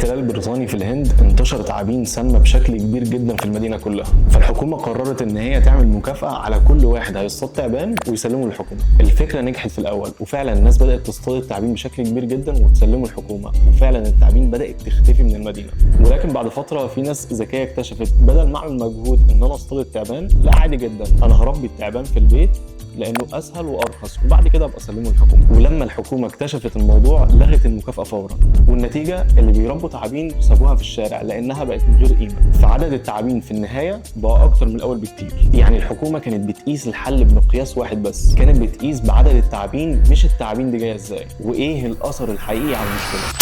الاحتلال البريطاني في الهند انتشر تعابين سامة بشكل كبير جدا في المدينة كلها، فالحكومة قررت ان هي تعمل مكافأة على كل واحد هيصطاد تعبان ويسلمه للحكومة. الفكرة نجحت في الاول، وفعلا الناس بدأت تصطاد التعابين بشكل كبير جدا وتسلمه الحكومة، وفعلا التعابين بدأت تختفي من المدينة. ولكن بعد فترة في ناس ذكية اكتشفت بدل ما اعمل مجهود ان انا اصطاد التعبان، لا عادي جدا انا هربي التعبان في البيت لانه اسهل وارخص، وبعد كده ابقى اسلمه للحكومه. ولما الحكومه اكتشفت الموضوع لغت المكافاه فورا، والنتيجه اللي بيربوا تعابين سابوها في الشارع لانها بقت من غير قيمه، فعدد التعابين في النهايه بقى اكتر من الاول بكتير. يعني الحكومه كانت بتقيس الحل بمقياس واحد بس، كانت بتقيس بعدد التعابين مش التعابين دي جايه ازاي وايه الاثر الحقيقي على المشكله.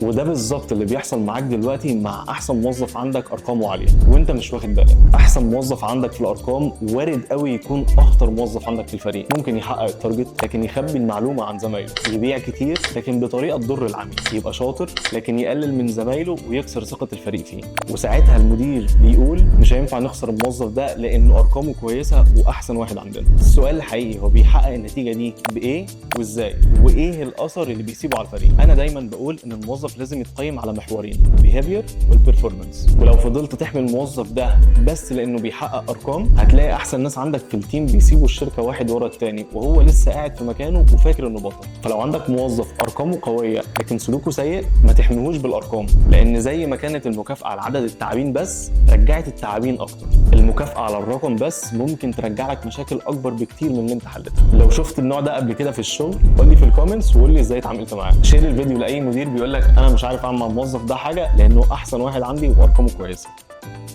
وده بالظبط اللي بيحصل معاك دلوقتي مع احسن موظف عندك ارقامه عاليه وانت مش واخد بالك. احسن موظف عندك في الارقام وارد قوي يكون اخطر موظف عندك في الفريق، ممكن يحقق التارجت لكن يخبي المعلومه عن زمايله، يبيع كتير لكن بطريقه تضر العميل، يبقى شاطر لكن يقلل من زمايله ويكسر ثقه الفريق فيه. وساعتها المدير بيقول مش هينفع نخسر الموظف ده لانه ارقامه كويسه واحسن واحد عندنا. السؤال الحقيقي هو بيحقق النتيجه دي بايه وازاي، وايه الاثر اللي بيسيبه على الفريق. انا دايما بقول ان الموظف لازم يتقيم على محورين، البيهافير والبرفورمانس. ولو فضلت تحمي الموظف ده بس لانه بيحقق ارقام، هتلاقي احسن ناس عندك في التيم بيسيبوا الشركه واحد ورا التاني وهو لسه قاعد في مكانه وفاكر انه بطل. فلو عندك موظف ارقامه قويه لكن سلوكه سيء، ما تحميهوش بالارقام، لان زي ما كانت المكافاه على عدد التعابين بس رجعت التعابين اكتر، المكافاه على الرقم بس ممكن ترجع لك مشاكل اكبر بكتير من اللي انت حلتها. لو شفت النوع ده قبل كده في الشغل قول لي في الكومنتس وقول لي ازاي اتعاملت معاه. شير الفيديو لاي مدير بيقول لك انا مش عارف اعمل مع الموظف ده حاجه لانه احسن واحد عندي وارقامه كويسه.